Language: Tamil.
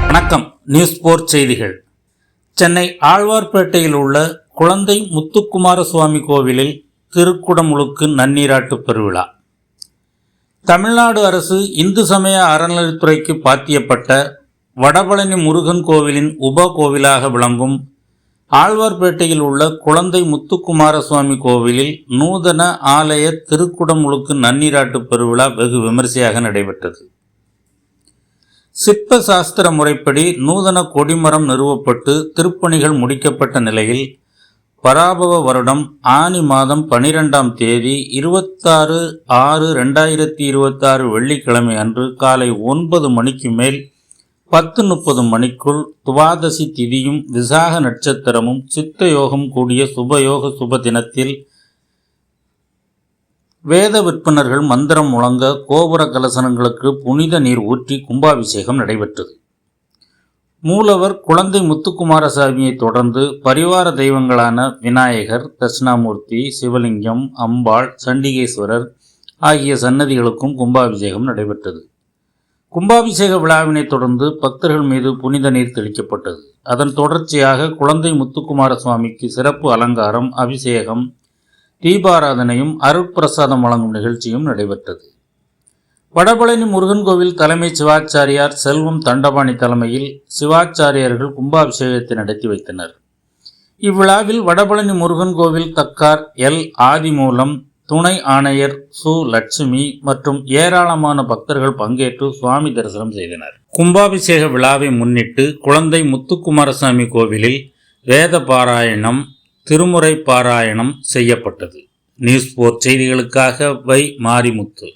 வணக்கம். நியூஸ் 4 செய்திகள். சென்னை ஆழ்வார்பேட்டையில் உள்ள குழந்தை முத்துக்குமார சுவாமி கோவிலில் திருக்குடமுழுக்கு நன்னீராட்டு பெருவிழா. தமிழ்நாடு அரசு இந்து சமய அறநிலையத்துறைக்கு பாத்தியப்பட்ட வடபழனி முருகன் கோவிலின் உப கோவிலாக விளங்கும் ஆழ்வார்பேட்டையில் உள்ள குழந்தை முத்துக்குமார சுவாமி கோவிலில் நூதன ஆலய திருக்குடமுழுக்கு நன்னீராட்டு பெருவிழா வெகு விமரிசையாக நடைபெற்றது. சிற்ப சாஸ்திர முறைப்படி நூதன கொடிமரம் நிறுவப்பட்டு திருப்பணிகள் முடிக்கப்பட்ட நிலையில் பராபவ வருடம் ஆனி மாதம் 12ஆம் தேதி 26/6/2026 வெள்ளிக்கிழமை அன்று காலை 9 மணிக்கு மேல் 10:30 மணிக்குள் துவாதசி திதியும் விசாக நட்சத்திரமும் சித்த யோகம் கூடிய சுபயோக சுப தினத்தில் வேத விற்பனர்கள் மந்திரம் முழங்க கோபுர கலசனங்களுக்கு புனித நீர் ஊற்றி கும்பாபிஷேகம் நடைபெற்றது. மூலவர் குழந்தை முத்துக்குமாரசாமியை தொடர்ந்து பரிவார தெய்வங்களான விநாயகர், தட்சிணாமூர்த்தி, சிவலிங்கம், அம்பாள், சண்டிகேஸ்வரர் ஆகிய சன்னதிகளுக்கும் கும்பாபிஷேகம் நடைபெற்றது. கும்பாபிஷேக விழாவினை தொடர்ந்து பக்தர்கள் மீது புனித நீர் தெளிக்கப்பட்டது. அதன் தொடர்ச்சியாக குழந்தை முத்துக்குமார சுவாமிக்கு சிறப்பு அலங்காரம், அபிஷேகம், தீபாராதனையும் அருட்பிரசாதம் வழங்கும் நிகழ்ச்சியும் நடைபெற்றது. வடபழனி முருகன் கோவில் தலைமை சிவாச்சாரியார் செல்வம் தண்டபாணி தலைமையில் சிவாச்சாரியர்கள் கும்பாபிஷேகத்தை நடத்தி வைத்தனர். இவ்விழாவில் வடபழனி முருகன் கோவில் தக்கார் எல் ஆதிமூலம், துணை ஆணையர் சு லட்சுமி மற்றும் ஏராளமான பக்தர்கள் பங்கேற்று சுவாமி தரிசனம் செய்தனர். கும்பாபிஷேக விழாவை முன்னிட்டு குழந்தை முத்துக்குமாரசாமி கோவிலில் வேத பாராயணம், திருமுறை பாராயணம் செய்யப்பட்டது. நியூஸ் 4 செய்திகளுக்காக வை மாரிமுத்து.